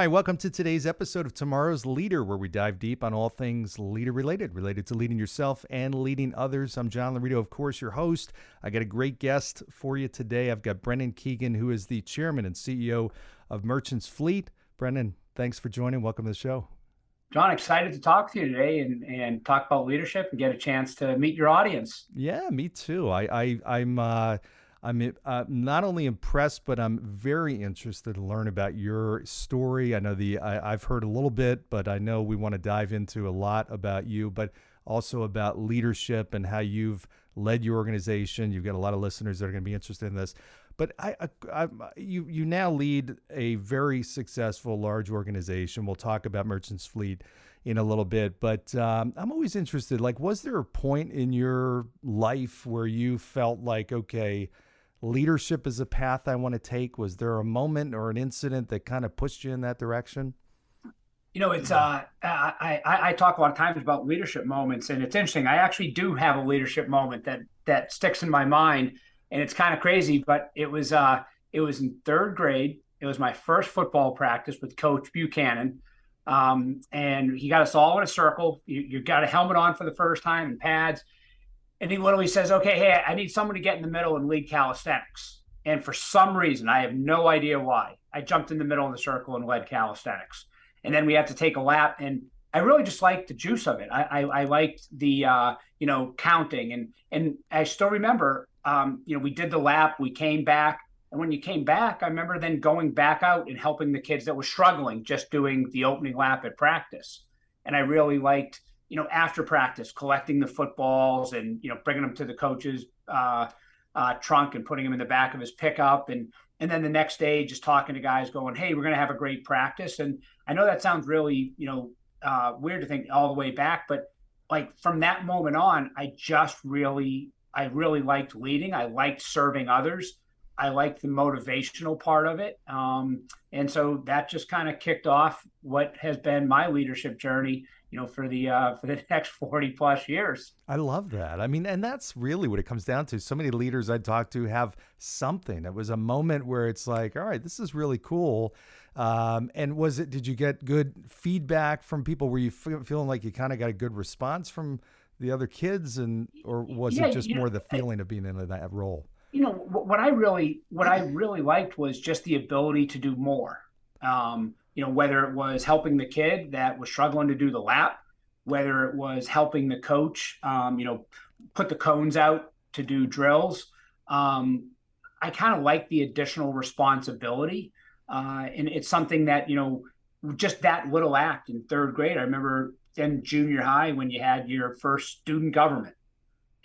right, welcome to today's episode of Tomorrow's Leader, where we dive deep on all things leader related to leading yourself and leading others. I'm John Laurito, of course, your host. I got a great guest for you today. I've got Brendan Keegan, who is the chairman and CEO of Merchants Fleet. Brendan, thanks for joining. Welcome to the show. John, excited to talk to you today and talk about leadership and get a chance to meet your audience. Yeah, me too. I'm not only impressed, but I'm very interested to learn about your story. I know I've heard a little bit, but I know we want to dive into a lot about you, but also about leadership and how you've led your organization. You've got a lot of listeners that are going to be interested in this. But you now lead a very successful large organization. We'll talk about Merchants Fleet in a little bit, but I'm always interested. Like, was there a point in your life where you felt like, okay, leadership is a path I want to take? Was there a moment or an incident that kind of pushed you in that direction? You know, it's I talk a lot of times about leadership moments, and it's interesting. I actually do have a leadership moment that sticks in my mind, and it's kind of crazy. But it was in third grade. It was my first football practice with Coach Buchanan, and he got us all in a circle. You got a helmet on for the first time and pads. And he literally says, okay, hey, I need someone to get in the middle and lead calisthenics. And for some reason, I have no idea why, I jumped in the middle of the circle and led calisthenics. And then we had to take a lap. And I really just liked the juice of it. I liked the, counting. And I still remember, we did the lap, we came back. And when you came back, I remember then going back out and helping the kids that were struggling, just doing the opening lap at practice. And I really liked, after practice, collecting the footballs and, bringing them to the coach's trunk and putting them in the back of his pickup. And then the next day, just talking to guys going, hey, we're going to have a great practice. And I know that sounds really, weird to think all the way back, but like from that moment on, I really liked leading. I liked serving others. I liked the motivational part of it. And so that just kind of kicked off what has been my leadership journey, for the next 40 plus years. I love that. I mean, and that's really what it comes down to. So many leaders I talk to have something. It was a moment where it's like, all right, this is really cool. And did you get good feedback from people? Were you feeling like you kind of got a good response from the other kids, or was it just more the feeling of being in that role? What I really liked was just the ability to do more. Whether it was helping the kid that was struggling to do the lap, whether it was helping the coach, put the cones out to do drills. I kind of like the additional responsibility. And it's something that, just that little act in third grade. I remember in junior high when you had your first student government.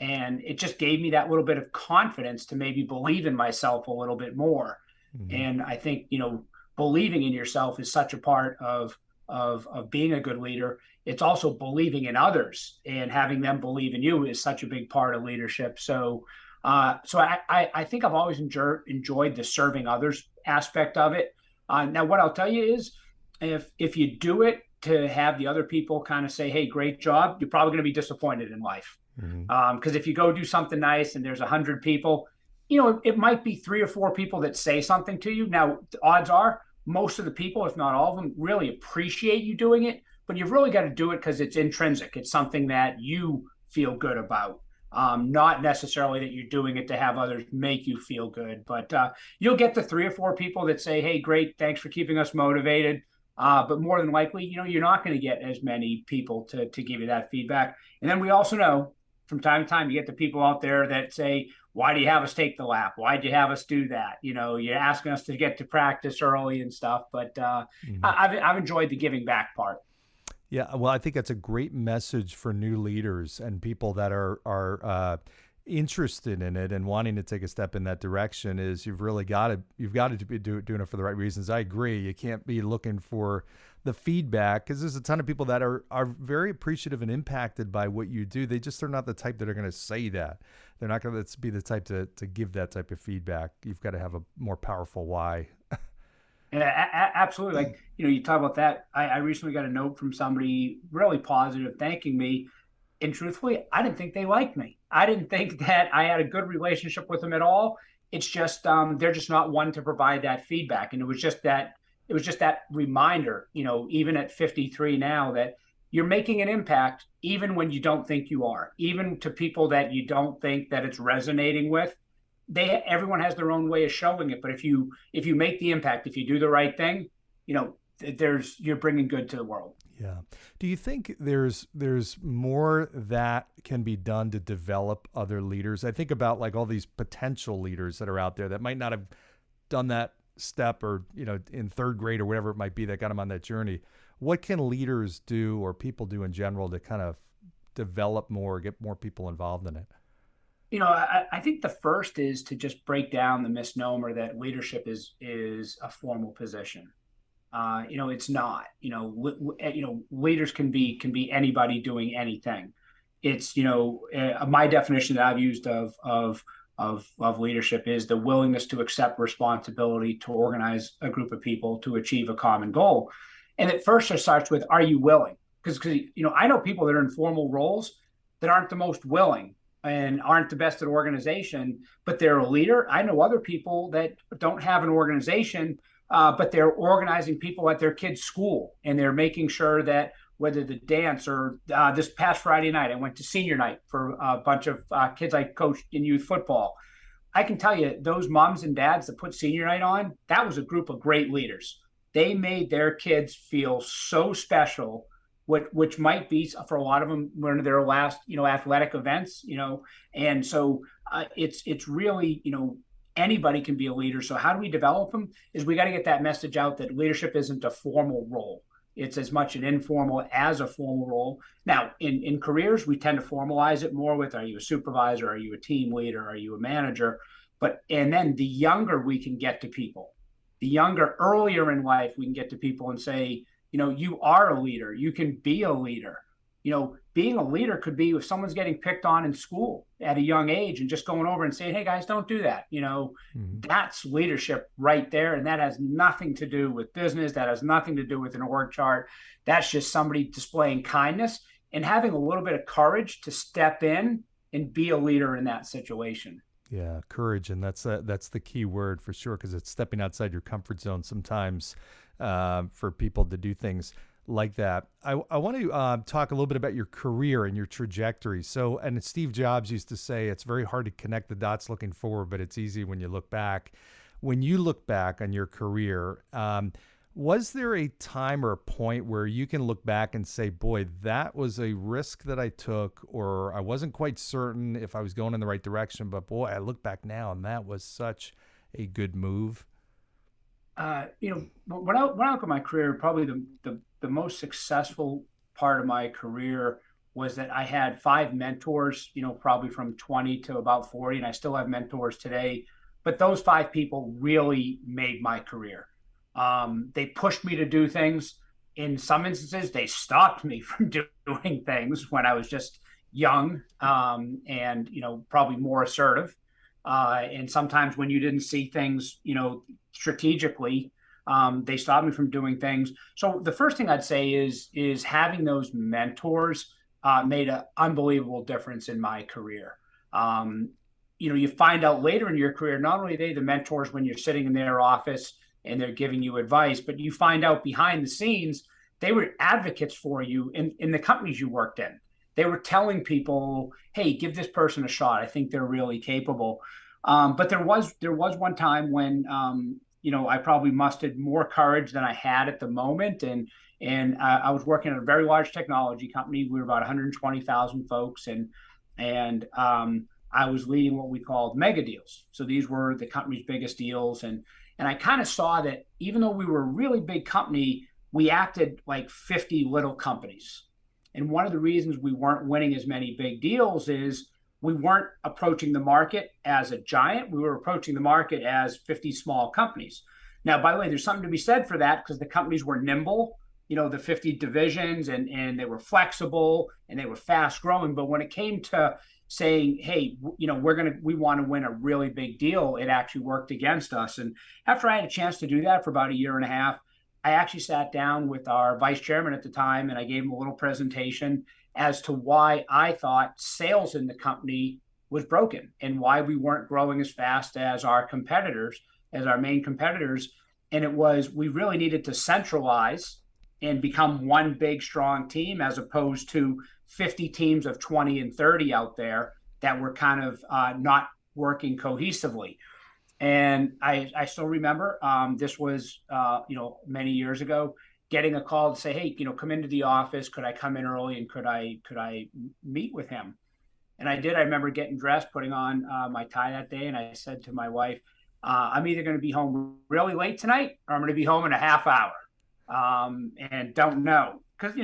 And it just gave me that little bit of confidence to maybe believe in myself a little bit more. Mm-hmm. And I think, believing in yourself is such a part of being a good leader. It's also believing in others, and having them believe in you is such a big part of leadership. So I think I've always enjoyed the serving others aspect of it. Now, what I'll tell you is if you do it to have the other people kind of say, hey, great job, you're probably going to be disappointed in life. Because if you go do something nice and there's 100 people, it might be 3 or 4 people that say something to you. Now, the odds are most of the people, if not all of them, really appreciate you doing it, but you've really got to do it because it's intrinsic. It's something that you feel good about, not necessarily that you're doing it to have others make you feel good. But you'll get the 3 or 4 people that say, hey, great, thanks for keeping us motivated. But more than likely, you're not going to get as many people to give you that feedback. And then we also know from time to time, you get the people out there that say, why do you have us take the lap? Why'd you have us do that? You're asking us to get to practice early and stuff. But I've enjoyed the giving back part. Yeah, well, I think that's a great message for new leaders and people that are interested in it and wanting to take a step in that direction. Is you've got to be doing it for the right reasons. I agree. You can't be looking for the feedback, because there's a ton of people that are very appreciative and impacted by what you do. They just are not the type that are going to say that. They're not going to be the type to give that type of feedback. You've got to have a more powerful why. Yeah, absolutely. Like, you talk about that. I recently got a note from somebody really positive thanking me. And truthfully, I didn't think they liked me. I didn't think that I had a good relationship with them at all. It's just they're just not one to provide that feedback. And it was just that it was just that reminder, even at 53 now, that you're making an impact even when you don't think you are, even to people that you don't think that it's resonating with. Everyone has their own way of showing it, but if you make the impact, if you do the right thing, you're bringing good to the world. Yeah. Do you think there's more that can be done to develop other leaders? I think about like all these potential leaders that are out there that might not have done that step, or in third grade or whatever it might be, that got them on that journey. What can leaders do, or people do in general, to kind of develop more, get more people involved in it? I think the first is to just break down the misnomer that leadership is a formal position. It's not. Leaders can be anybody doing anything. It's my definition that I've used of leadership is the willingness to accept responsibility to organize a group of people to achieve a common goal. And at first, it starts with, are you willing? Because I know people that are in formal roles that aren't the most willing and aren't the best at organization, but they're a leader. I know other people that don't have an organization, but they're organizing people at their kids' school, and they're making sure that whether the dance or this past Friday night, I went to senior night for a bunch of kids I coached in youth football. I can tell you, those moms and dads that put senior night on, that was a group of great leaders. They made their kids feel so special, which might be for a lot of them one of their last, athletic events, and so it's really, anybody can be a leader. So how do we develop them? Is we got to get that message out that leadership isn't a formal role. It's as much an informal as a formal role. Now, in careers, we tend to formalize it more with, are you a supervisor? Are you a team leader? Are you a manager? And then the younger we can get to people, earlier in life, we can get to people and say, you are a leader. You can be a leader. Being a leader could be if someone's getting picked on in school at a young age and just going over and saying, hey guys, don't do that. That's leadership right there. And that has nothing to do with business. That has nothing to do with an org chart. That's just somebody displaying kindness and having a little bit of courage to step in and be a leader in that situation. Yeah, courage. And that's the key word for sure, because it's stepping outside your comfort zone sometimes for people to do things like that. I want to talk a little bit about your career and your trajectory. So, and Steve Jobs used to say, it's very hard to connect the dots looking forward, but it's easy when you look back. When you look back on your career, was there a time or a point where you can look back and say, boy, that was a risk that I took, or I wasn't quite certain if I was going in the right direction, but boy, I look back now and that was such a good move? When I look at my career, probably the most successful part of my career was that I had 5 mentors, probably from 20 to about 40, and I still have mentors today. But those 5 people really made my career. They pushed me to do things. In some instances, they stopped me from doing things when I was just young, and probably more assertive. And sometimes when you didn't see things, strategically, they stopped me from doing things. So the first thing I'd say is having those mentors made an unbelievable difference in my career. You find out later in your career, not only are they the mentors when you're sitting in their office and they're giving you advice, but you find out behind the scenes, they were advocates for you in the companies you worked in. They were telling people, hey, give this person a shot. I think they're really capable. But there was one time when, I probably mustered more courage than I had at the moment. And I was working at a very large technology company. We were about 120,000 folks. And I was leading what we called mega deals. So these were the company's biggest deals. And I kind of saw that even though we were a really big company, we acted like 50 little companies. And one of the reasons we weren't winning as many big deals is we weren't approaching the market as a giant. We were approaching the market as 50 small companies. Now, by the way, there's something to be said for that because the companies were nimble, the 50 divisions, and they were flexible and they were fast growing. But when it came to saying, hey, we want to win a really big deal, it actually worked against us. And after I had a chance to do that for about a year and a half, I actually sat down with our vice chairman at the time and I gave him a little presentation as to why I thought sales in the company was broken and why we weren't growing as fast as our competitors, as our main competitors. And it was, we really needed to centralize and become one big, strong team as opposed to 50 teams of 20 and 30 out there that were kind of not working cohesively. And I still remember this was, many years ago, getting a call to say, hey, come into the office. Could I come in early and could I meet with him? And I did. I remember getting dressed, putting on my tie that day. And I said to my wife, I'm either going to be home really late tonight or I'm going to be home in a half hour. And don't know. Because,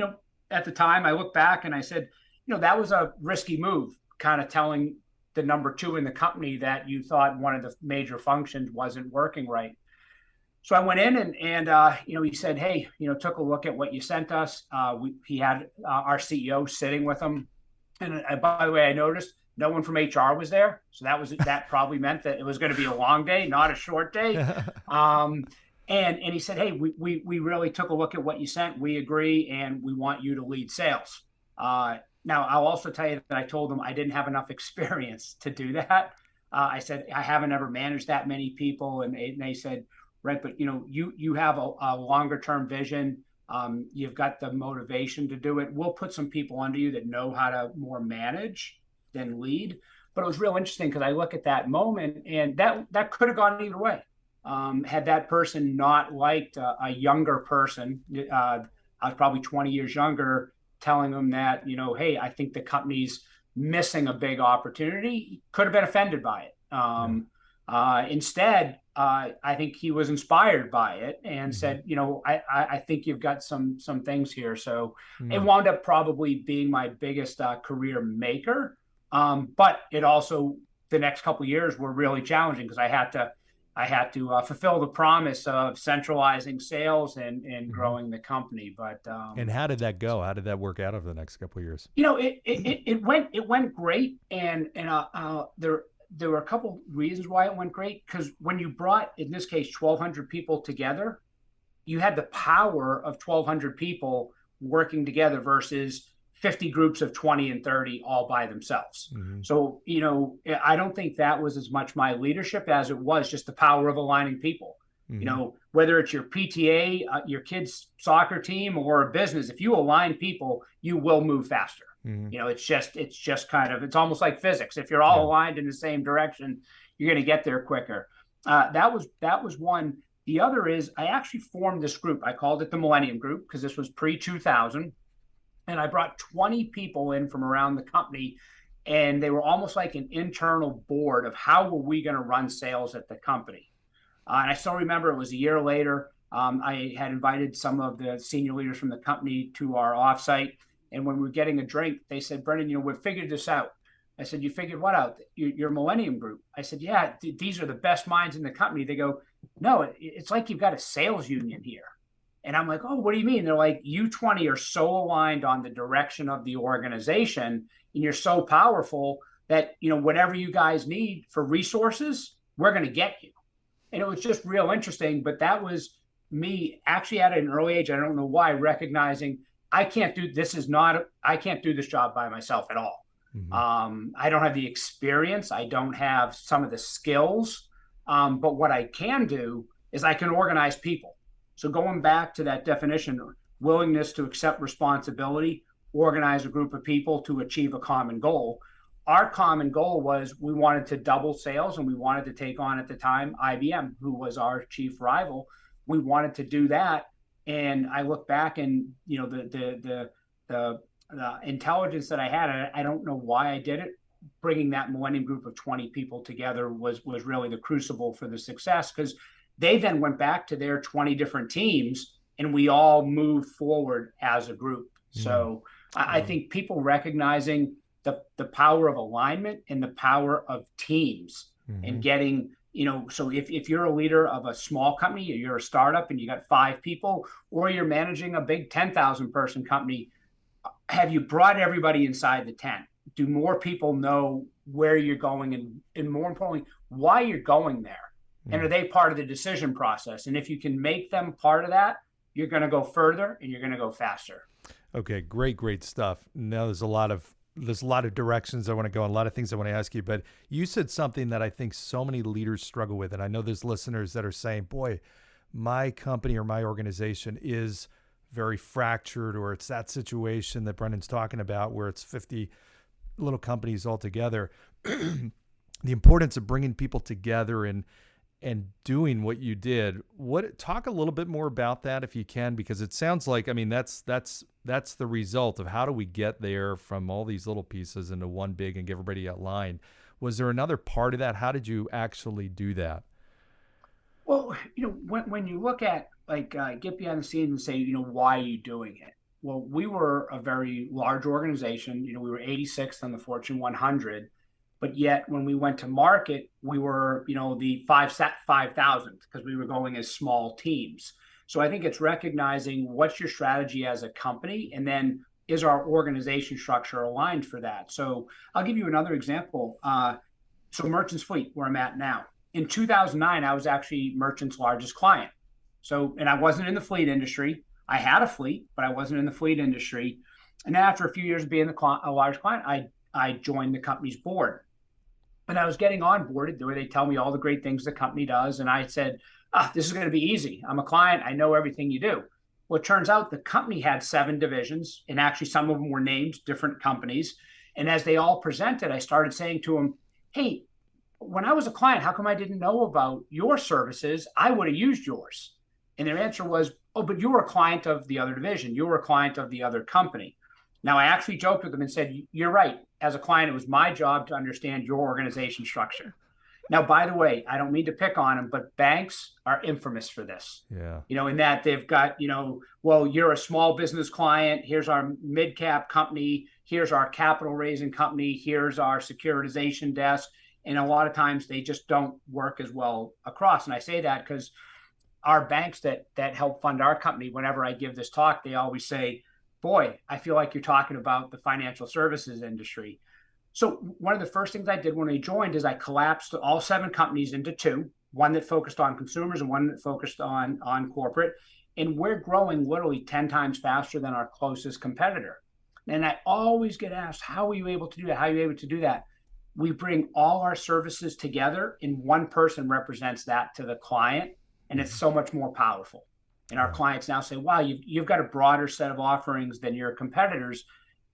at the time I look back and I said, that was a risky move, kind of telling the number two in the company that you thought one of the major functions wasn't working right. So I went in and he said, hey, took a look at what you sent us. He had our CEO sitting with him. And by the way, I noticed no one from HR was there. So that probably meant that it was going to be a long day, not a short day. And he said, hey, we really took a look at what you sent. We agree, and we want you to lead sales. Now, I'll also tell you that I told them I didn't have enough experience to do that. I said, I haven't ever managed that many people. And they said, right, but you have a longer term vision. You've got the motivation to do it. We'll put some people under you that know how to more manage than lead. But it was real interesting because I look at that moment and that could have gone either way. Had that person not liked a younger person, I was probably 20 years younger, telling them that, hey, I think the company's missing a big opportunity, could have been offended by it. Instead, I think he was inspired by it and said, I think you've got some things here. So it wound up probably being my biggest career maker. But it also, the next couple of years were really challenging because I had to fulfill the promise of centralizing sales and growing the company. But and how did that go? How did that work out over the next couple of years? It went great, and there were a couple reasons why it went great. Because when you brought, in this case, 1,200 people together, you had the power of 1,200 people working together versus 50 groups of 20 and 30 all by themselves. So, I don't think that was as much my leadership as it was just the power of aligning people. Whether it's your PTA, your kids' soccer team, or a business, if you align people, you will move faster. It's just kind of, it's almost like physics. If you're all aligned in the same direction, you're going to get there quicker. That was one. The other is I actually formed this group. I called it the Millennium Group because this was pre-2000. And I brought 20 people in from around the company, and they were almost like an internal board of how were we going to run sales at the company. And I still remember it was a year later. I had invited some of the senior leaders from the company to our offsite. And when we were getting a drink, they said, Brendan, we've figured this out. I said, you figured what out? Your Millennium Group. I said, yeah, these are the best minds in the company. They go, no, it's like you've got a sales union here. And I'm like, oh, what do you mean? They're like, you 20 are so aligned on the direction of the organization, and you're so powerful that, whatever you guys need for resources, we're going to get you. And it was just real interesting. But that was me actually at an early age, I don't know why, recognizing I can't do this job by myself at all. I don't have the experience. I don't have some of the skills. But what I can do is I can organize people. So going back to that definition, willingness to accept responsibility, organize a group of people to achieve a common goal. Our common goal was we wanted to double sales, and we wanted to take on at the time IBM, who was our chief rival. We wanted to do that. And I look back and, the intelligence that I had, I don't know why I did it. Bringing that Millennium Group of 20 people together was really the crucible for the success, because they then went back to their 20 different teams and we all moved forward as a group. So I think people recognizing the power of alignment and the power of teams and getting, so if you're a leader of a small company, or you're a startup and you got 5 people, or you're managing a big 10,000 person company, have you brought everybody inside the tent? Do more people know where you're going and more importantly, why you're going there? And are they part of the decision process? And if you can make them part of that, you're going to go further and you're going to go faster. Okay, great stuff. Now there's a lot of directions I want to go and a lot of things I want to ask you, but you said something that I think so many leaders struggle with. And I know there's listeners that are saying, boy, my company or my organization is very fractured, or it's that situation that Brendan's talking about where it's 50 little companies all together. The importance of bringing people together and doing what you did. Talk a little bit more about that if you can, because it sounds like, I mean, that's the result of how do we get there from all these little pieces into one big and get everybody aligned. Was there another part of that? How did you actually do that? Well, when you look at get behind the scenes and say, why are you doing it? Well, we were a very large organization. We were 86th on the Fortune 100, but yet when we went to market, we were, the 5,000th because we were going as small teams. So I think it's recognizing what's your strategy as a company, and then is our organization structure aligned for that? So I'll give you another example. So Merchants Fleet, where I'm at now. In 2009, I was actually Merchant's largest client. So, and I wasn't in the fleet industry. I had a fleet, but I wasn't in the fleet industry. And then after a few years of being a large client, I joined the company's board. And I was getting onboarded where they tell me all the great things the company does. And I said, this is going to be easy. I'm a client. I know everything you do. Well, it turns out the company had 7 divisions, and actually some of them were named different companies. And as they all presented, I started saying to them, hey, when I was a client, how come I didn't know about your services? I would have used yours. And their answer was, oh, but you were a client of the other division. You were a client of the other company. Now, I actually joked with them and said, you're right. As a client, it was my job to understand your organization structure. Now, by the way, I don't mean to pick on them, but banks are infamous for this. Yeah. In that they've got, well, you're a small business client. Here's our mid-cap company. Here's our capital raising company. Here's our securitization desk. And a lot of times they just don't work as well across. And I say that because our banks that help fund our company, whenever I give this talk, they always say, boy, I feel like you're talking about the financial services industry. So one of the first things I did when I joined is I collapsed all 7 companies into 2, one that focused on consumers and one that focused on corporate. And we're growing literally 10 times faster than our closest competitor. And I always get asked, how are you able to do that? How are you able to do that? We bring all our services together, and one person represents that to the client, and it's so much more powerful. And our clients now say, wow, you've got a broader set of offerings than your competitors.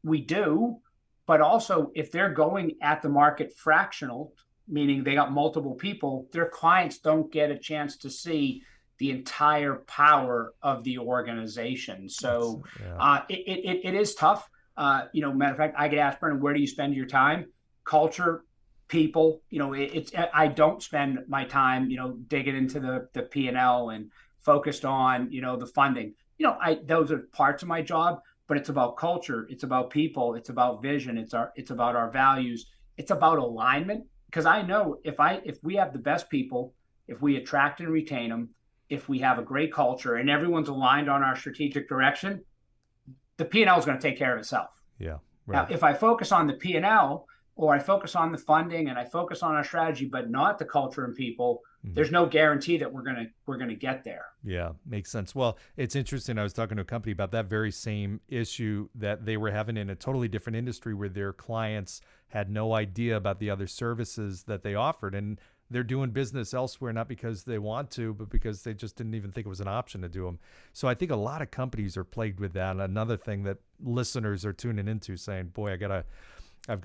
We do, but also if they're going at the market fractional, meaning they got multiple people, their clients don't get a chance to see the entire power of the organization. So it is tough. Matter of fact, I get asked, Brendan, where do you spend your time? Culture, people. I don't spend my time, digging into the P&L and focused on, the funding. Those are parts of my job, but it's about culture. It's about people. It's about vision. It's about our values. It's about alignment. Because I know if we have the best people, if we attract and retain them, if we have a great culture and everyone's aligned on our strategic direction, the P&L is going to take care of itself. Yeah. Right. Now, if I focus on the P&L, or I focus on the funding and I focus on our strategy, but not the culture and people, there's no guarantee that we're gonna get there. Yeah, makes sense. Well, it's interesting. I was talking to a company about that very same issue that they were having in a totally different industry where their clients had no idea about the other services that they offered. And they're doing business elsewhere, not because they want to, but because they just didn't even think it was an option to do them. So I think a lot of companies are plagued with that. And another thing that listeners are tuning into saying, boy, I've got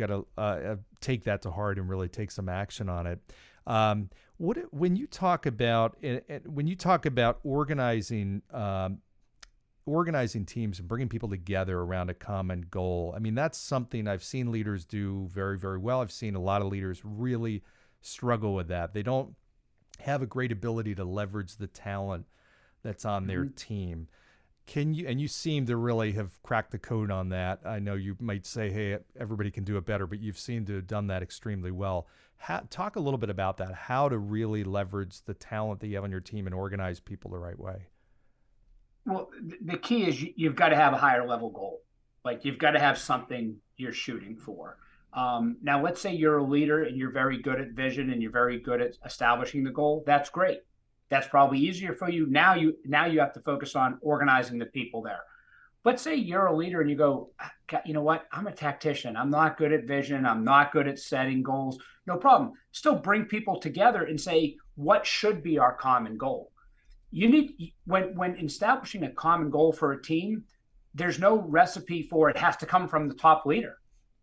to take that to heart and really take some action on it. When you talk about organizing teams and bringing people together around a common goal, I mean, that's something I've seen leaders do very, very well. I've seen a lot of leaders really struggle with that. They don't have a great ability to leverage the talent that's on their team. You seem to really have cracked the code on that. I know you might say, hey, everybody can do it better, but you've seemed to have done that extremely well. Talk a little bit about that, how to really leverage the talent that you have on your team and organize people the right way. Well, the key is you've got to have a higher level goal. Like you've got to have something you're shooting for. Now, let's say you're a leader and you're very good at vision and you're very good at establishing the goal. That's great. That's probably easier for you. Now you have to focus on organizing the people there. Let's say you're a leader and you go, you know what? I'm a tactician. I'm not good at vision. I'm not good at setting goals. No problem. Still bring people together and say, what should be our common goal? you need, when establishing a common goal for a team, there's no recipe for it has to come from the top leader.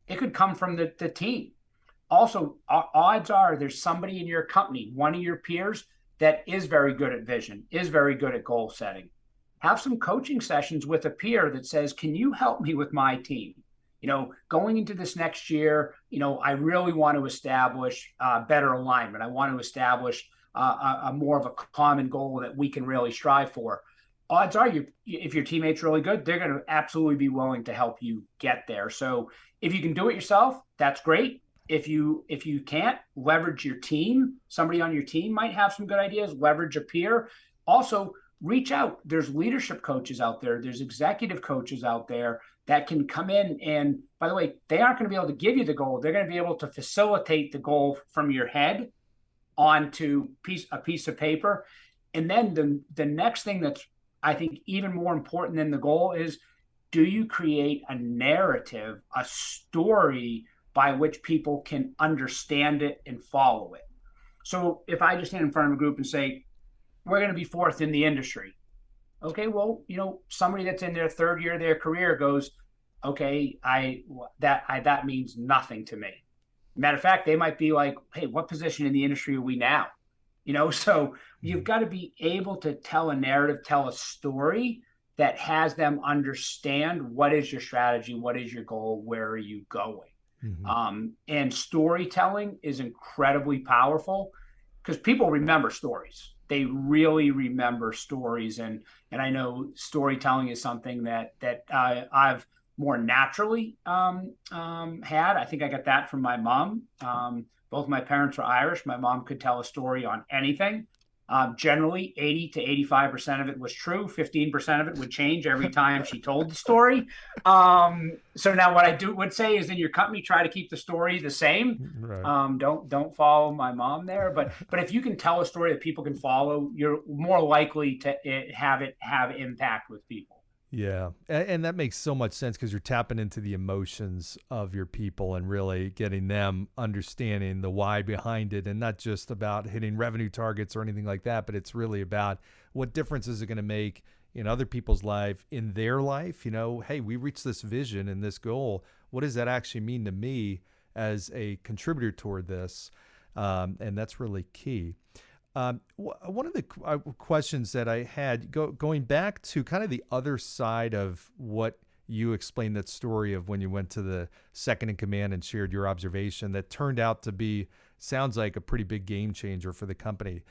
It could come from the team. Also, odds are there's somebody in your company, one of your peers, that is very good at vision, is very good at goal setting. Have some coaching sessions with a peer that says, can you help me with my team? Going into this next year, I really want to establish better alignment. I want to establish a more of a common goal that we can really strive for. Odds are, if your teammate's really good, they're going to absolutely be willing to help you get there. So if you can do it yourself, that's great. If you can't, leverage your team. Somebody on your team might have some good ideas. Leverage a peer. Also, reach out. There's leadership coaches out there. There's executive coaches out there that can come in. And by the way, they aren't going to be able to give you the goal. They're going to be able to facilitate the goal from your head onto a piece of paper. And then the next thing that's, I think, even more important than the goal is, do you create a narrative, a story by which people can understand it and follow it? So if I just stand in front of a group and say, we're going to be fourth in the industry. Okay, well, somebody that's in their third year of their career goes, okay, that means nothing to me. Matter of fact, they might be like, hey, what position in the industry are we now? So you've got to be able to tell a narrative, tell a story that has them understand what is your strategy, what is your goal, where are you going? Mm-hmm. And storytelling is incredibly powerful because people remember stories. They really remember stories. And I know storytelling is something that I've more naturally had. I think I got that from my mom. Both my parents were Irish. My mom could tell a story on anything. Generally, 80 to 85% of it was true. 15% of it would change every time she told the story. So now what I would say is, in your company, try to keep the story the same. Right. Don't follow my mom there. But if you can tell a story that people can follow, you're more likely to have impact with people. Yeah. And that makes so much sense because you're tapping into the emotions of your people and really getting them understanding the why behind it, and not just about hitting revenue targets or anything like that, but it's really about what difference is it going to make in other people's life, in their life. Hey, we reached this vision and this goal. What does that actually mean to me as a contributor toward this? And that's really key. One of the questions that I had, going back to kind of the other side of what you explained, that story of when you went to the second in command and shared your observation that turned out to be, sounds like a pretty big game changer for the company.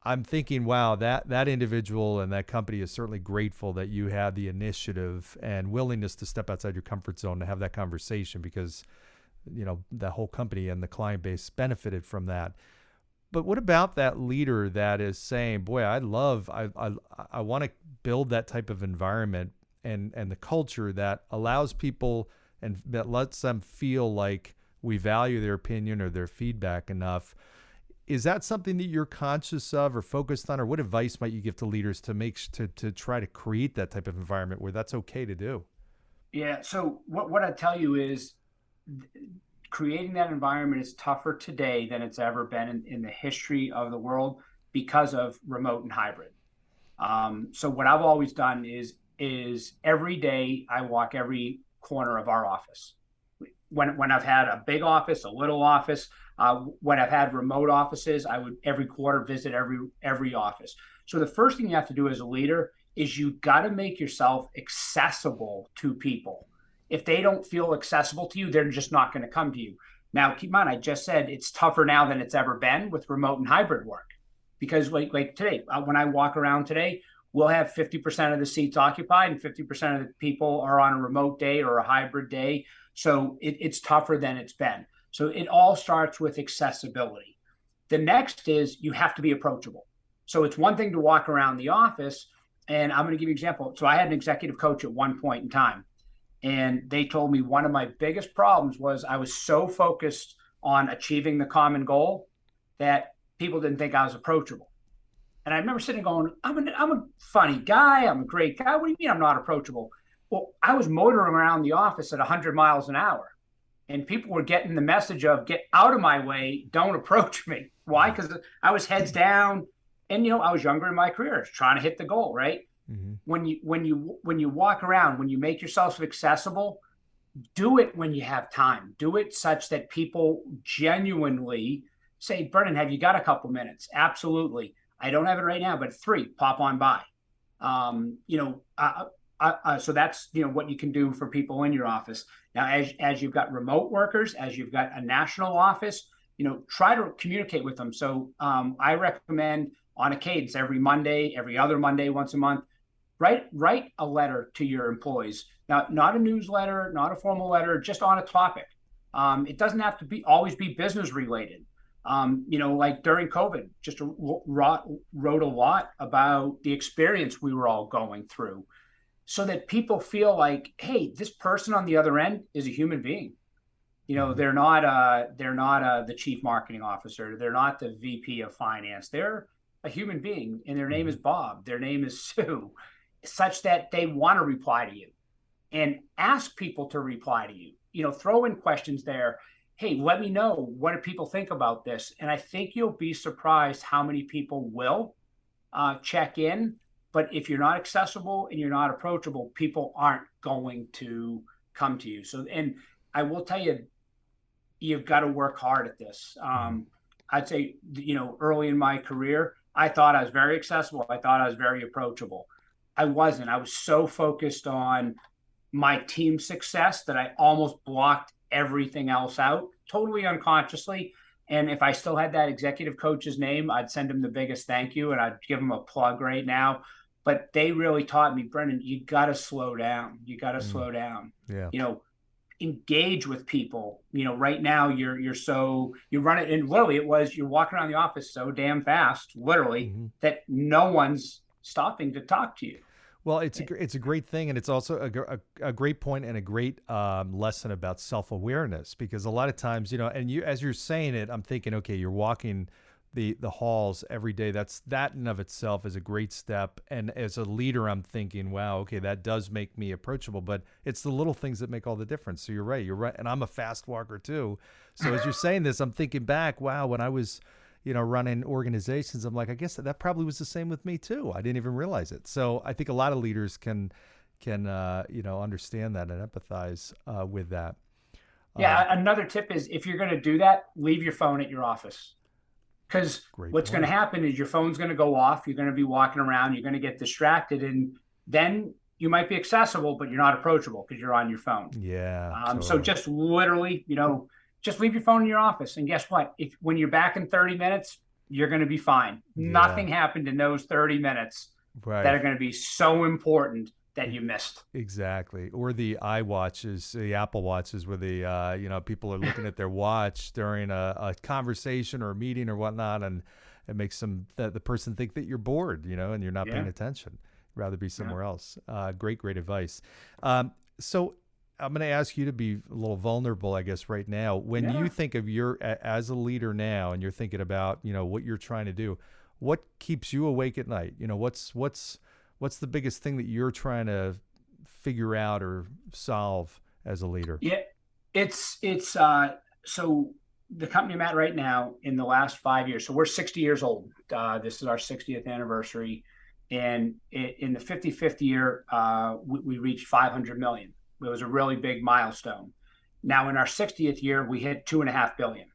I'm thinking, wow, that individual and that company is certainly grateful that you had the initiative and willingness to step outside your comfort zone to have that conversation, because the whole company and the client base benefited from that. But what about that leader that is saying, boy, I want to build that type of environment and the culture that allows people and that lets them feel like we value their opinion or their feedback enough? Is that something that you're conscious of or focused on, or what advice might you give to leaders to try to create that type of environment where that's okay to do? Yeah. So what I tell you is, creating that environment is tougher today than it's ever been in the history of the world because of remote and hybrid. So what I've always done is every day I walk every corner of our office. When I've had a big office, a little office, when I've had remote offices, I would every quarter visit every office. So the first thing you have to do as a leader is you got to make yourself accessible to people. If they don't feel accessible to you, they're just not going to come to you. Now, keep in mind, I just said it's tougher now than it's ever been with remote and hybrid work. Because like today, when I walk around today, we'll have 50% of the seats occupied and 50% of the people are on a remote day or a hybrid day. So it's tougher than it's been. So it all starts with accessibility. The next is you have to be approachable. So it's one thing to walk around the office, and I'm going to give you an example. So I had an executive coach at one point in time. And they told me one of my biggest problems was I was so focused on achieving the common goal that people didn't think I was approachable. And I remember sitting going, I'm a funny guy. I'm a great guy. What do you mean I'm not approachable? Well, I was motoring around the office at 100 miles an hour. And people were getting the message of, get out of my way. Don't approach me. Why? Because I was heads down. And, I was younger in my career, trying to hit the goal, right? Mm-hmm. When you walk around, when you make yourself accessible, do it when you have time. Do it such that people genuinely say, Brennan, have you got a couple minutes? Absolutely. I don't have it right now, but 3, pop on by. Um, you know, so that's what you can do for people in your office. Now, as you've got remote workers, as you've got a national office, try to communicate with them. So I recommend on a cadence every Monday, every other Monday, once a month, write a letter to your employees. Now, not a newsletter, not a formal letter, just on a topic. It doesn't have to always be business related. Like during COVID, just wrote a lot about the experience we were all going through, so that people feel like, hey, this person on the other end is a human being. They're not the chief marketing officer. They're not the VP of finance. They're a human being, and their name is Bob. Their name is Sue, such that they want to reply to you, and ask people to reply to you. Throw in questions there. Hey, let me know, what do people think about this? And I think you'll be surprised how many people will check in. But if you're not accessible and you're not approachable, people aren't going to come to you. So, and I will tell you, you've got to work hard at this. I'd say, early in my career, I thought I was very accessible. I thought I was very approachable. I wasn't. I was so focused on my team success that I almost blocked everything else out, totally unconsciously. And if I still had that executive coach's name, I'd send him the biggest thank you, and I'd give him a plug right now. But they really taught me, Brendan, you got to slow down. You got to slow down. Yeah. Engage with people. Right now you run it, and literally you're walking around the office so damn fast, literally, that no one's stopping to talk to you. Well, it's a great thing, and it's also a great point and a great lesson about self-awareness, because a lot of times, and you, as you're saying it, I'm thinking, okay, you're walking the halls every day. That in of itself is a great step. And as a leader, I'm thinking, wow, okay, that does make me approachable, but it's the little things that make all the difference. So you're right. And I'm a fast walker too. So as you're saying this, I'm thinking back, wow, when I was running organizations, I'm like, I guess that probably was the same with me too. I didn't even realize it. So I think a lot of leaders can understand that and empathize with that. Yeah. Another tip is, if you're going to do that, leave your phone at your office, because what's going to happen is your phone's going to go off. You're going to be walking around. You're going to get distracted, and then you might be accessible, but you're not approachable because you're on your phone. Yeah. Totally. So just literally, just leave your phone in your office. And guess what? When you're back in 30 minutes, you're going to be fine. Yeah. Nothing happened in those 30 minutes that are going to be so important that you missed. Exactly. Or the iWatches, the Apple Watches, where the people are looking at their watch during a conversation or a meeting or whatnot, and it makes the person think that you're bored, and you're not paying attention. Rather be somewhere else. Great advice. So I'm going to ask you to be a little vulnerable, I guess, right now. When you think of as a leader now, and you're thinking about, what you're trying to do, what keeps you awake at night? What's the biggest thing that you're trying to figure out or solve as a leader? Yeah, it's so the company I'm at right now, in the last 5 years, so we're 60 years old. This is our 60th anniversary. And in the 55th year, we reached 500 million. It was a really big milestone. Now, in our 60th year, we hit 2.5 billion.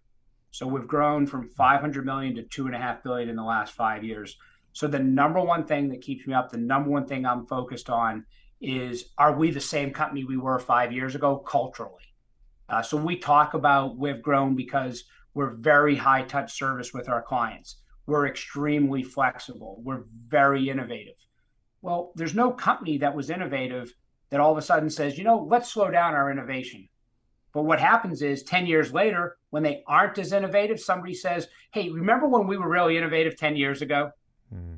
So we've grown from 500 million to 2.5 billion in the last 5 years. So the number one thing that keeps me up, the number one thing I'm focused on is, are we the same company we were 5 years ago culturally? So we talk about we've grown because we're very high touch service with our clients. We're extremely flexible. We're very innovative. Well, there's no company that was innovative that all of a sudden says, let's slow down our innovation. But what happens is 10 years later, when they aren't as innovative, somebody says, hey, remember when we were really innovative 10 years ago?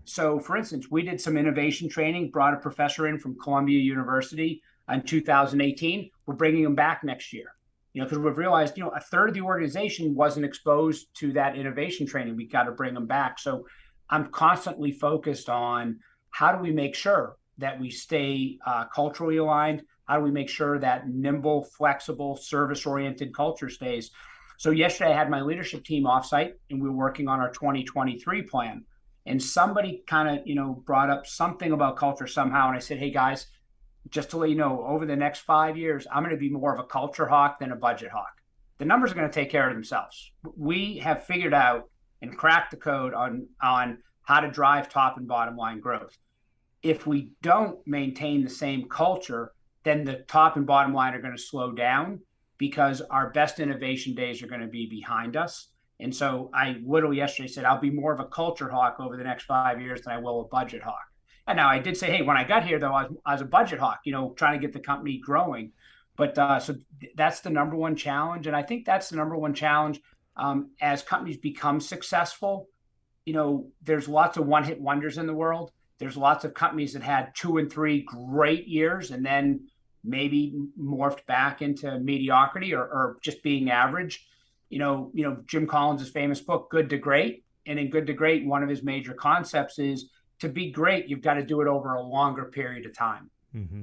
So, for instance, we did some innovation training, brought a professor in from Columbia University in 2018. We're bringing him back next year, because we've realized, a third of the organization wasn't exposed to that innovation training. We got to bring them back. So I'm constantly focused on, how do we make sure that we stay culturally aligned? How do we make sure that nimble, flexible, service-oriented culture stays? So yesterday I had my leadership team offsite, and we were working on our 2023 plan. And somebody kind of, brought up something about culture somehow. And I said, hey guys, just to let you know, over the next 5 years, I'm going to be more of a culture hawk than a budget hawk. The numbers are going to take care of themselves. We have figured out and cracked the code on how to drive top and bottom line growth. If we don't maintain the same culture, then the top and bottom line are going to slow down because our best innovation days are going to be behind us. And so I literally yesterday said, I'll be more of a culture hawk over the next 5 years than I will a budget hawk. And now I did say, hey, when I got here, though, I was a budget hawk, trying to get the company growing. But so that's the number one challenge. And I think that's the number one challenge as companies become successful. There's lots of one-hit wonders in the world. There's lots of companies that had 2 and 3 great years and then maybe morphed back into mediocrity or just being average. Jim Collins' famous book, Good to Great. And in Good to Great, one of his major concepts is to be great, you've got to do it over a longer period of time. Mm-hmm.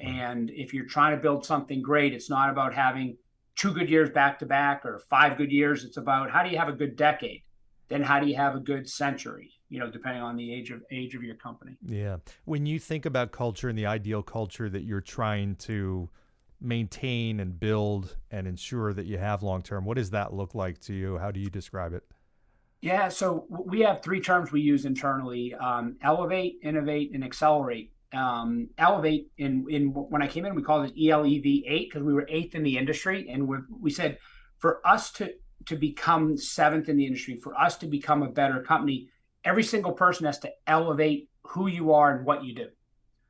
And if you're trying to build something great, it's not about having 2 good years back to back or 5 good years. It's about how do you have a good decade? Then how do you have a good century? Depending on the age of your company. Yeah. When you think about culture and the ideal culture that you're trying to maintain and build and ensure that you have long-term, what does that look like to you? How do you describe it? Yeah. So we have 3 terms we use internally: elevate, innovate, and accelerate. Elevate in when I came in, we called it ELEV8 because we were 8th in the industry, and we said for us to become 7th in the industry, for us to become a better company, every single person has to elevate who you are and what you do.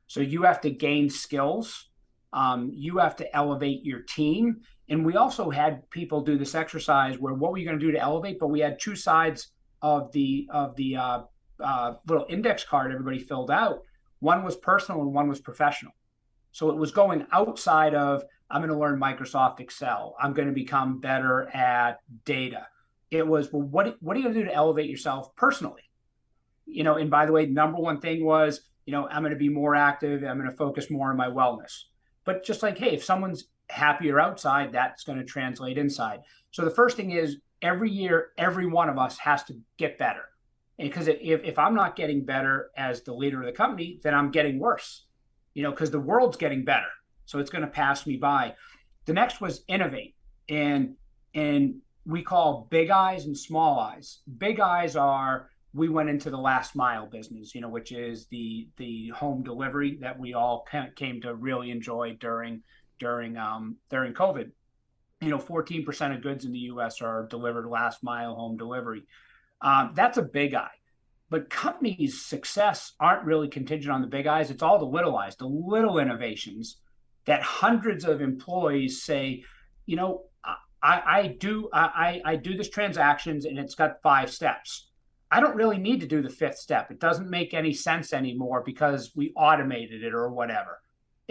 So you have to gain skills. You have to elevate your team. And we also had people do this exercise where what were you going to do to elevate? But we had 2 sides of the little index card everybody filled out. One was personal and one was professional. So it was going outside of, I'm going to learn Microsoft Excel. I'm going to become better at data. It was, well, what are you going to do to elevate yourself personally? And by the way, number one thing was, I'm going to be more active. I'm going to focus more on my wellness. But just like, hey, if someone's happier outside, that's going to translate inside. So the first thing is every year, every one of us has to get better. Because if I'm not getting better as the leader of the company, then I'm getting worse, because the world's getting better. So it's going to pass me by. The next was innovate. And we call big eyes and small eyes. Big eyes are, we went into the last mile business, which is the home delivery that we all came to really enjoy during COVID. 14% of goods in the U.S. are delivered last mile home delivery. That's a big eye. But companies' success aren't really contingent on the big eyes. It's all the little eyes, the little innovations that hundreds of employees say, I do this transactions and it's got 5 steps. I don't really need to do the 5th step. It doesn't make any sense anymore because we automated it or whatever.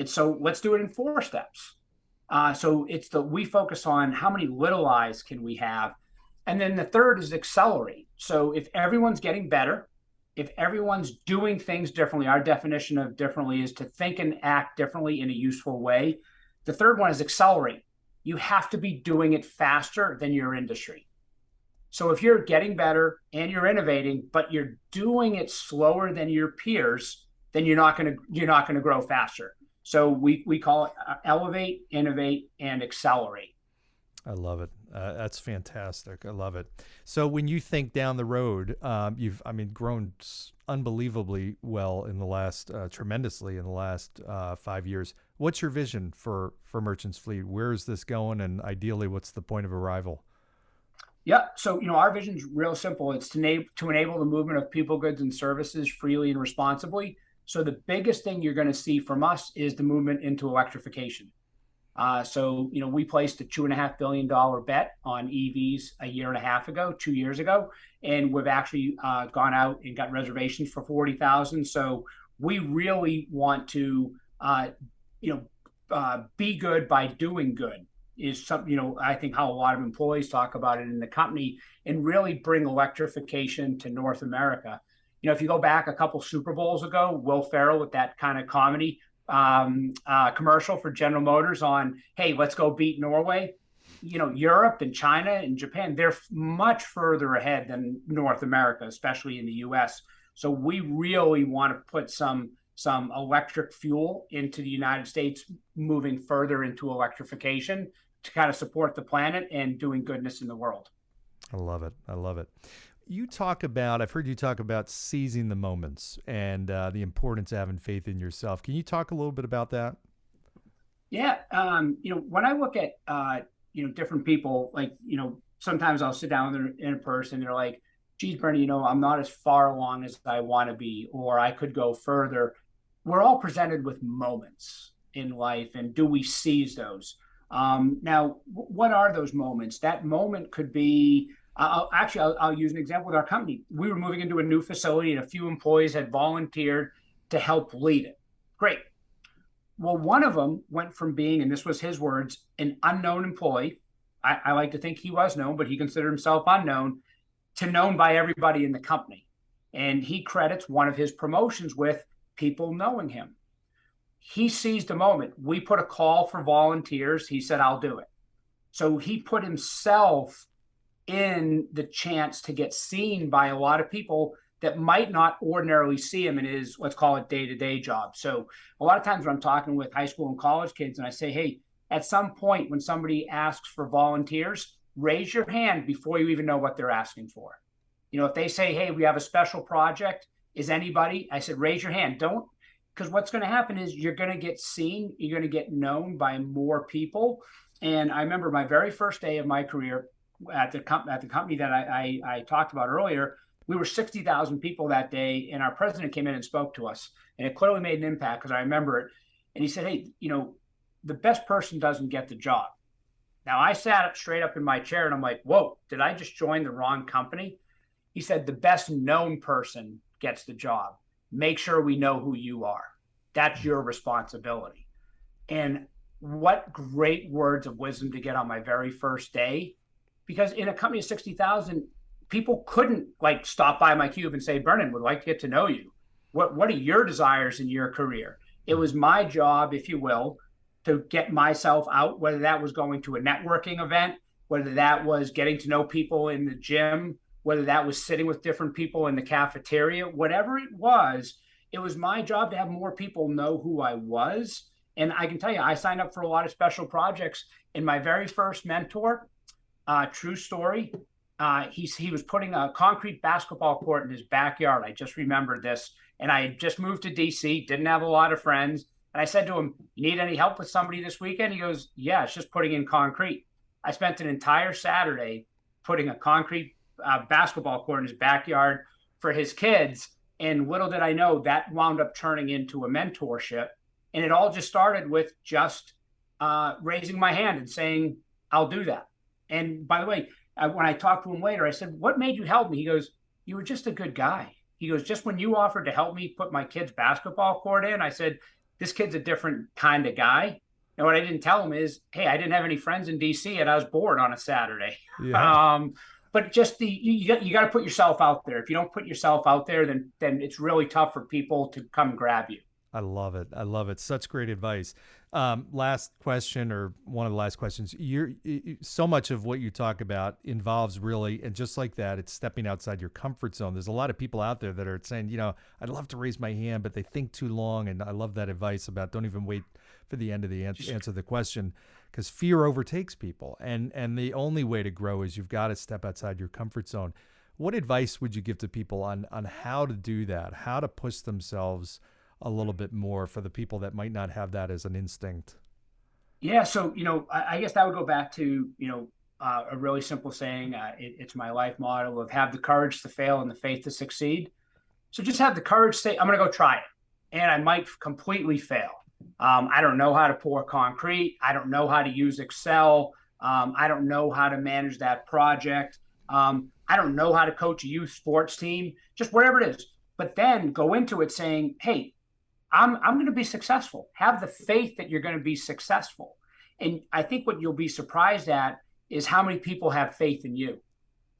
So let's do it in 4 steps. So we focus on how many little eyes can we have. And then the third is accelerate. So if everyone's getting better, if everyone's doing things differently, our definition of differently is to think and act differently in a useful way. The third one is accelerate. You have to be doing it faster than your industry. So if you're getting better and you're innovating, but you're doing it slower than your peers, then you're not going to grow faster. So we call it elevate, innovate, and accelerate. I love it. That's fantastic. I love it. So when you think down the road, you've grown unbelievably well in the last, tremendously in the last 5 years. What's your vision for Merchants Fleet? Where is this going? And ideally, what's the point of arrival? Yeah. So, our vision is real simple. It's to enable the movement of people, goods, and services freely and responsibly. So the biggest thing you're going to see from us is the movement into electrification. So we placed a $2.5 billion bet on EVs a year and a half ago, 2 years ago, and we've actually gone out and got reservations for 40,000. So we really want to, be good by doing good is something, I think how a lot of employees talk about it in the company and really bring electrification to North America. If you go back a couple Super Bowls ago, Will Ferrell with that kind of comedy commercial for General Motors on, hey, let's go beat Norway. Europe and China and Japan, they're much further ahead than North America, especially in the US. So we really want to put some electric fuel into the United States, moving further into electrification to kind of support the planet and doing goodness in the world. I love it. I love it. I've heard you talk about seizing the moments and the importance of having faith in yourself. Can you talk a little bit about that? Yeah. When I look at, different people, like, sometimes I'll sit down with them in person. They're like, geez, Bernie, I'm not as far along as I want to be, or I could go further. We're all presented with moments in life, and do we seize those? Now, what are those moments? That moment could be, I'll use an example with our company. We were moving into a new facility, and a few employees had volunteered to help lead it. Great. Well, one of them went from being, and this was his words, an unknown employee. I like to think he was known, but he considered himself unknown, to known by everybody in the company. And he credits one of his promotions with people knowing him. He seized a moment. We put a call for volunteers. He said, I'll do it. So he put himself in the chance to get seen by a lot of people that might not ordinarily see him in his, let's call it, day-to-day job. So a lot of times when I'm talking with high school and college kids and I say, hey, at some point when somebody asks for volunteers, raise your hand before you even know what they're asking for. If they say, hey, we have a special project, is anybody? I said, raise your hand. Don't, because what's going to happen is you're going to get seen, you're going to get known by more people. And I remember my very first day of my career at the company that I talked about earlier. We were 60,000 people that day, and our president came in and spoke to us, and it clearly made an impact because I remember it. And he said, hey, the best person doesn't get the job. Now, I sat up straight up in my chair, and I'm like, whoa, did I just join the wrong company? He said, the best known person gets the job. Make sure we know who you are. That's your responsibility. And what great words of wisdom to get on my very first day, because in a company of 60,000, people couldn't stop by my cube and say, Vernon, would like to get to know you. What are your desires in your career? It was my job, if you will, to get myself out, whether that was going to a networking event, whether that was getting to know people in the gym, whether that was sitting with different people in the cafeteria, whatever it was my job to have more people know who I was. And I can tell you, I signed up for a lot of special projects. And my very first mentor, true story, he was putting a concrete basketball court in his backyard. I just remembered this. And I had just moved to DC, didn't have a lot of friends. And I said to him, you need any help with somebody this weekend? He goes, yeah, it's just putting in concrete. I spent an entire Saturday putting a concrete basketball court in his backyard for his kids. And little did I know that wound up turning into a mentorship. And it all just started with just raising my hand and saying, I'll do that. And by the way, when I talked to him later, I said, what made you help me? He goes, you were just a good guy. He goes, just when you offered to help me put my kid's basketball court in, I said, this kid's a different kind of guy. And what I didn't tell him is, hey, I didn't have any friends in DC and I was bored on a Saturday. Yeah. But just you got to put yourself out there. If you don't put yourself out there, then it's really tough for people to come grab you. I love it. I love it. Such great advice. Last question, or one of the last questions. So much of what you talk about involves really, and just like that, it's stepping outside your comfort zone. There's a lot of people out there that are saying, I'd love to raise my hand, but they think too long. And I love that advice about don't even wait for the end of the answer the question, because fear overtakes people. And the only way to grow is you've got to step outside your comfort zone. What advice would you give to people on how to do that, how to push themselves a little bit more for the people that might not have that as an instinct? Yeah. So, I guess that would go back to, a really simple saying. It's my life motto of have the courage to fail and the faith to succeed. So just have the courage to say, I'm going to go try it. And I might completely fail. I don't know how to pour concrete. I don't know how to use Excel. I don't know how to manage that project. I don't know how to coach a youth sports team, just whatever it is. But then go into it saying, hey, I'm going to be successful. Have the faith that you're going to be successful. And I think what you'll be surprised at is how many people have faith in you.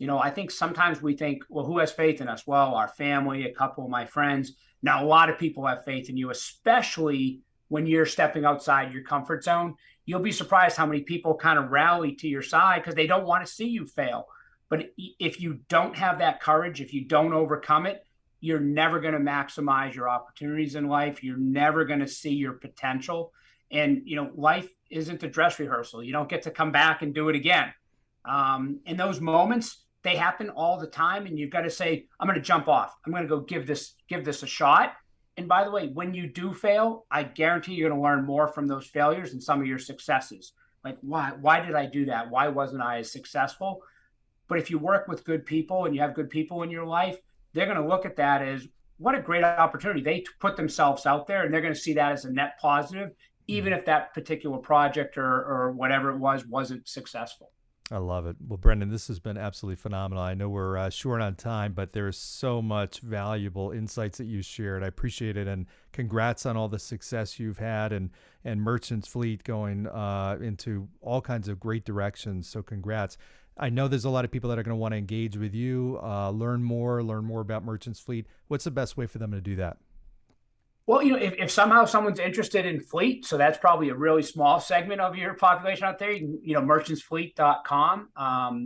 I think sometimes we think, well, who has faith in us? Well, our family, a couple of my friends. Now, a lot of people have faith in you, especially when you're stepping outside your comfort zone. you'll be surprised how many people kind of rally to your side because they don't want to see you fail. But if you don't have that courage, if you don't overcome it, you're never going to maximize your opportunities in life. You're never going to see your potential. And, life isn't a dress rehearsal. You don't get to come back and do it again. And those moments, they happen all the time. And you've got to say, I'm going to jump off. I'm going to go give this a shot. And by the way, when you do fail, I guarantee you're going to learn more from those failures than some of your successes. Like, why did I do that? Why wasn't I as successful? But if you work with good people and you have good people in your life, they're going to look at that as what a great opportunity. They put themselves out there and they're going to see that as a net positive, even if that particular project or whatever it wasn't successful. I love it. Well, Brendan, this has been absolutely phenomenal. I know we're short on time, but there's so much valuable insights that you shared. I appreciate it. And congrats on all the success you've had and Merchants Fleet going into all kinds of great directions. So congrats. I know there's a lot of people that are going to want to engage with you, learn more about Merchants Fleet. What's the best way for them to do that? Well, if somehow someone's interested in fleet, so that's probably a really small segment of your population out there, you can, merchantsfleet.com.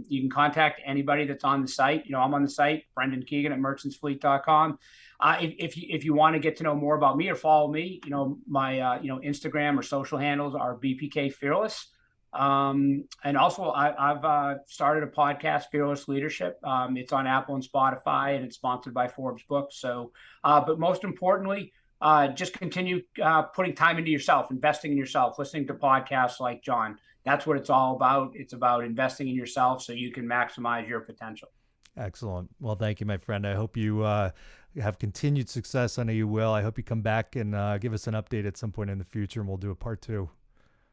You can contact anybody that's on the site. I'm on the site, Brendan Keegan at merchantsfleet.com. If you want to get to know more about me or follow me, my Instagram or social handles are BPK Fearless. And also I've started a podcast, Fearless Leadership. It's on Apple and Spotify, and it's sponsored by Forbes Books. So, but most importantly, just continue putting time into yourself, investing in yourself, listening to podcasts like John. That's what it's all about. It's about investing in yourself so you can maximize your potential. Excellent. Well, thank you, my friend. I hope you have continued success. I know you will. I hope you come back and give us an update at some point in the future, and we'll do a part 2.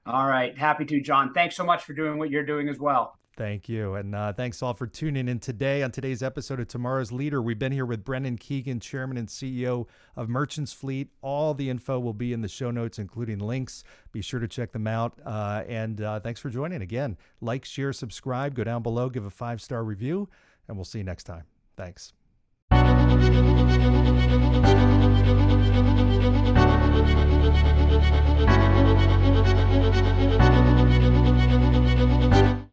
All right. Happy to, John. Thanks so much for doing what you're doing as well. Thank you. And thanks all for tuning in today on today's episode of Tomorrow's Leader. We've been here with Brendan Keegan, Chairman and CEO of Merchants Fleet. All the info will be in the show notes, including links. Be sure to check them out. And thanks for joining. Again, like, share, subscribe, go down below, give a 5-star review, and we'll see you next time. Thanks.